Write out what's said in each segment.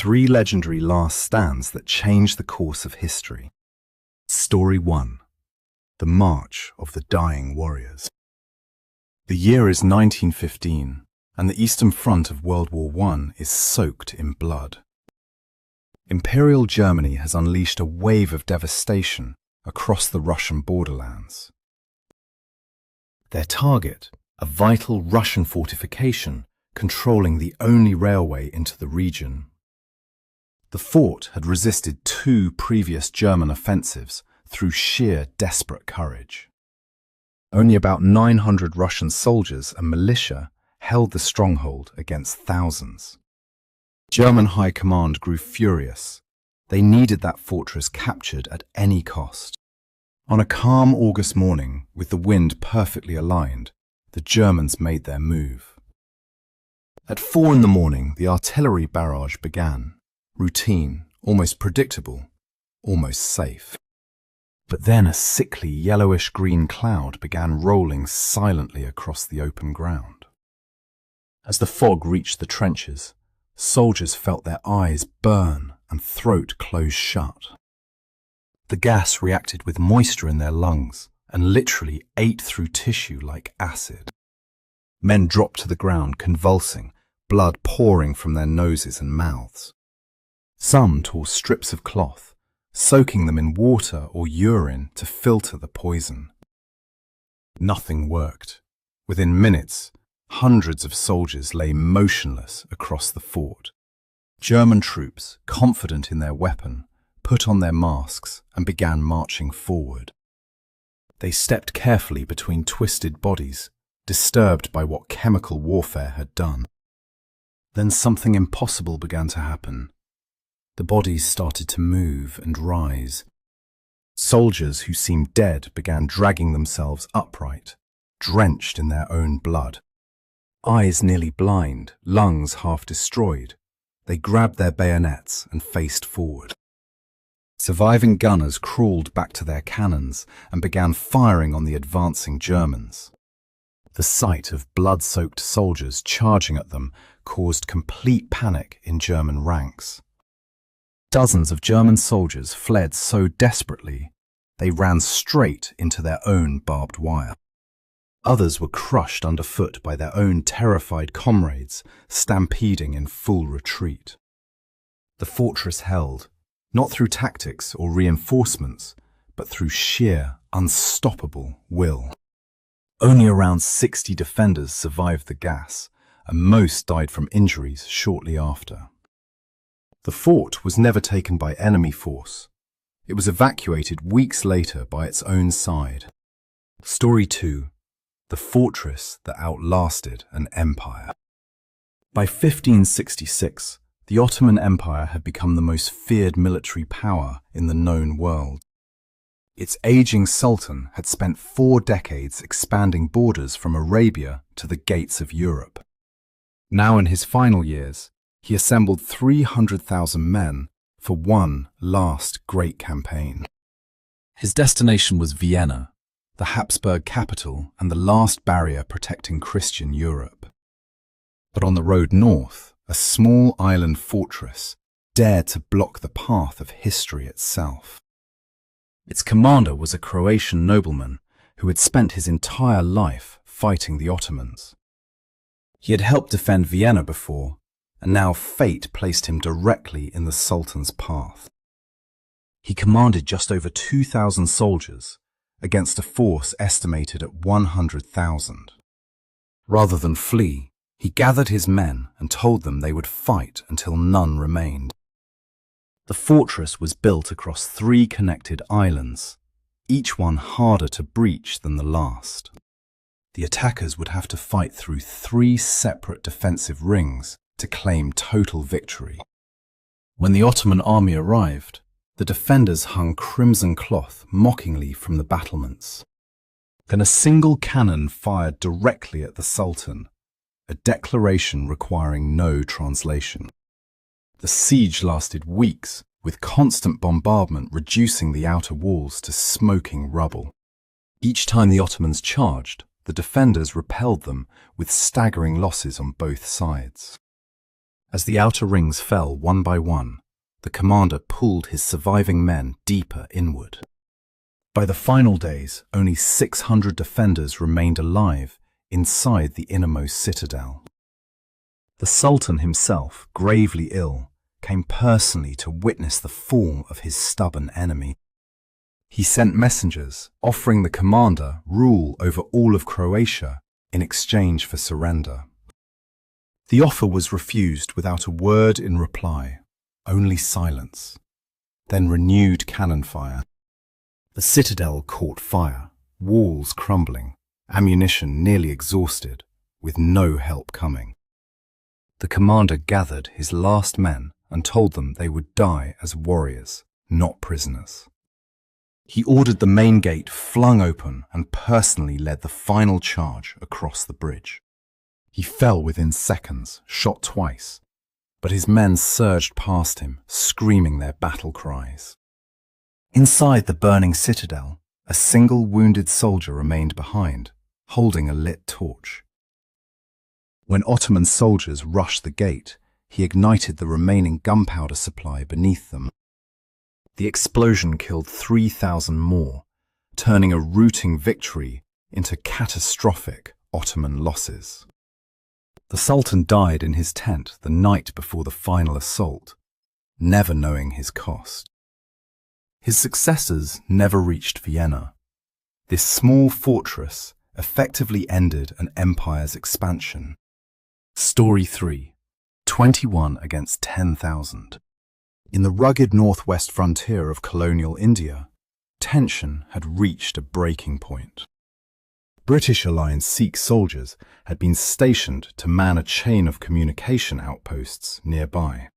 Three legendary last stands that changed the course of history. Story 1. The March of the Dying Warriors. The year is 1915, and the Eastern Front of World War I is soaked in blood. Imperial Germany has unleashed a wave of devastation across the Russian borderlands. Their target, a vital Russian fortification controlling the only railway into the region. The fort had resisted 2 previous German offensives through sheer desperate courage. Only about 900 Russian soldiers and militia held the stronghold against thousands. German high command grew furious. They needed that fortress captured at any cost. On a calm August morning, with the wind perfectly aligned, the Germans made their move. At 4 a.m, the artillery barrage began. Routine, almost predictable, almost safe. But then a sickly yellowish-green cloud began rolling silently across the open ground. As the fog reached the trenches, soldiers felt their eyes burn and throat close shut. The gas reacted with moisture in their lungs and literally ate through tissue like acid. Men dropped to the ground convulsing, blood pouring from their noses and mouths. Some tore strips of cloth, soaking them in water or urine to filter the poison. Nothing worked. Within minutes, hundreds of soldiers lay motionless across the fort. German troops, confident in their weapon, put on their masks and began marching forward. They stepped carefully between twisted bodies, disturbed by what chemical warfare had done. Then something impossible began to happen. The bodies started to move and rise. Soldiers who seemed dead began dragging themselves upright, drenched in their own blood. Eyes nearly blind, lungs half destroyed, they grabbed their bayonets and faced forward. Surviving gunners crawled back to their cannons and began firing on the advancing Germans. The sight of blood-soaked soldiers charging at them caused complete panic in German ranks. Dozens of German soldiers fled so desperately, they ran straight into their own barbed wire. Others were crushed underfoot by their own terrified comrades, stampeding in full retreat. The fortress held, not through tactics or reinforcements, but through sheer, unstoppable will. Only around 60 defenders survived the gas, and most died from injuries shortly after. The fort was never taken by enemy force. It was evacuated weeks later by its own side. Story 2. The fortress that outlasted an empire. By 1566, the Ottoman Empire had become the most feared military power in the known world. Its aging Sultan had spent 4 decades expanding borders from Arabia to the gates of Europe. Now in his final years, he assembled 300,000 men for one last great campaign. His destination was Vienna, the Habsburg capital and the last barrier protecting Christian Europe. But on the road north, a small island fortress dared to block the path of history itself. Its commander was a Croatian nobleman who had spent his entire life fighting the Ottomans. He had helped defend Vienna before, and now fate placed him directly in the Sultan's path. He commanded just over 2,000 soldiers against a force estimated at 100,000. Rather than flee, he gathered his men and told them they would fight until none remained. The fortress was built across 3 connected islands, each one harder to breach than the last. The attackers would have to fight through 3 separate defensive rings to claim total victory. When the Ottoman army arrived, the defenders hung crimson cloth mockingly from the battlements. Then a single cannon fired directly at the Sultan, a declaration requiring no translation. The siege lasted weeks, with constant bombardment reducing the outer walls to smoking rubble. Each time the Ottomans charged, the defenders repelled them with staggering losses on both sides. As the outer rings fell one by one, the commander pulled his surviving men deeper inward. By the final days, only 600 defenders remained alive inside the innermost citadel. The Sultan himself, gravely ill, came personally to witness the fall of his stubborn enemy. He sent messengers offering the commander rule over all of Croatia in exchange for surrender. The offer was refused without a word in reply, only silence, then renewed cannon fire. The citadel caught fire, walls crumbling, ammunition nearly exhausted, with no help coming. The commander gathered his last men and told them they would die as warriors, not prisoners. He ordered the main gate flung open and personally led the final charge across the bridge. He fell within seconds, shot twice, but his men surged past him, screaming their battle cries. Inside the burning citadel, a single wounded soldier remained behind, holding a lit torch. When Ottoman soldiers rushed the gate, he ignited the remaining gunpowder supply beneath them. The explosion killed 3,000 more, turning a rooting victory into catastrophic Ottoman losses. The Sultan died in his tent the night before the final assault, never knowing his cost. His successors never reached Vienna. This small fortress effectively ended an empire's expansion. Story 3. 21 against 10,000. In the rugged northwest frontier of colonial India, tension had reached a breaking point. British-aligned Sikh soldiers had been stationed to man a chain of communication outposts nearby.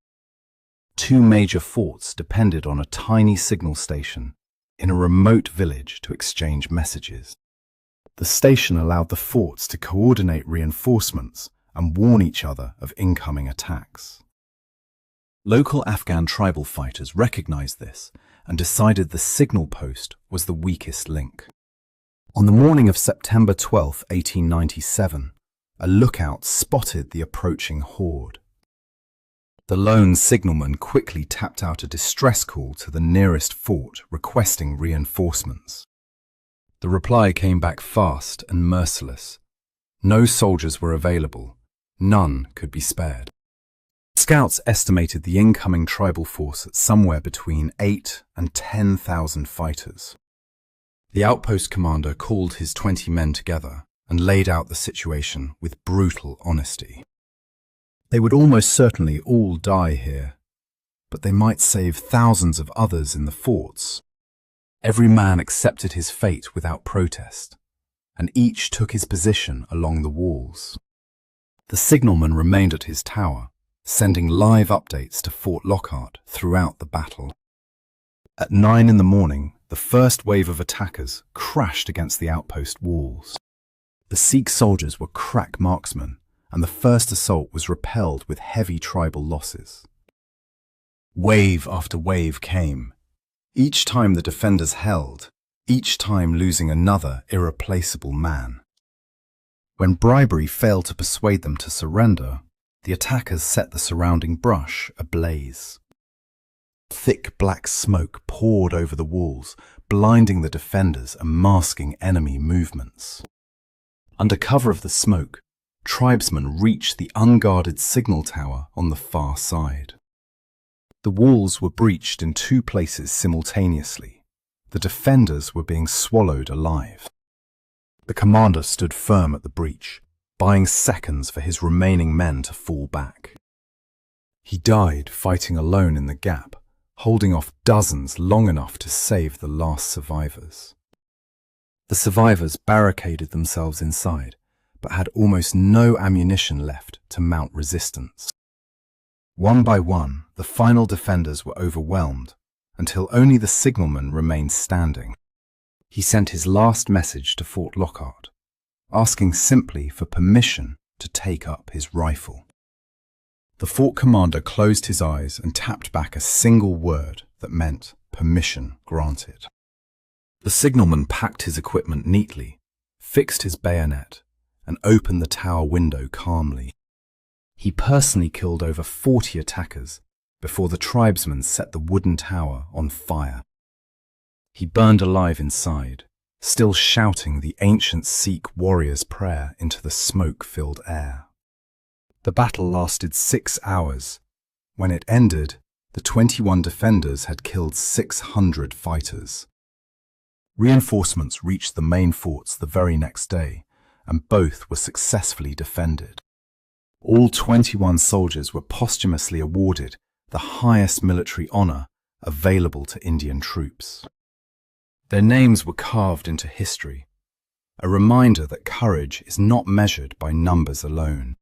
2 major forts depended on a tiny signal station in a remote village to exchange messages. The station allowed the forts to coordinate reinforcements and warn each other of incoming attacks. Local Afghan tribal fighters recognized this and decided the signal post was the weakest link. On the morning of September 12, 1897, a lookout spotted the approaching horde. The lone signalman quickly tapped out a distress call to the nearest fort requesting reinforcements. The reply came back fast and merciless. No soldiers were available. None could be spared. Scouts estimated the incoming tribal force at somewhere between 8,000 and 10,000 fighters. The outpost commander called his 20 men together and laid out the situation with brutal honesty. They would almost certainly all die here, but they might save thousands of others in the forts. Every man accepted his fate without protest, and each took his position along the walls. The signalman remained at his tower, sending live updates to Fort Lockhart throughout the battle. At 9 in the morning, the first wave of attackers crashed against the outpost walls. The Sikh soldiers were crack marksmen, and the first assault was repelled with heavy tribal losses. Wave after wave came, each time the defenders held, each time losing another irreplaceable man. When bribery failed to persuade them to surrender, the attackers set the surrounding brush ablaze. Thick black smoke poured over the walls, blinding the defenders and masking enemy movements. Under cover of the smoke, tribesmen reached the unguarded signal tower on the far side. The walls were breached in 2 places simultaneously. The defenders were being swallowed alive. The commander stood firm at the breach, buying seconds for his remaining men to fall back. He died fighting alone in the gap, holding off dozens long enough to save the last survivors. The survivors barricaded themselves inside, but had almost no ammunition left to mount resistance. One by one, the final defenders were overwhelmed, until only the signalman remained standing. He sent his last message to Fort Lockhart, asking simply for permission to take up his rifle. The fort commander closed his eyes and tapped back a single word that meant permission granted. The signalman packed his equipment neatly, fixed his bayonet, and opened the tower window calmly. He personally killed over 40 attackers before the tribesmen set the wooden tower on fire. He burned alive inside, still shouting the ancient Sikh warrior's prayer into the smoke-filled air. The battle lasted 6 hours. When it ended, the 21 defenders had killed 600 fighters. Reinforcements reached the main forts the very next day, and both were successfully defended. All 21 soldiers were posthumously awarded the highest military honor available to Indian troops. Their names were carved into history, a reminder that courage is not measured by numbers alone.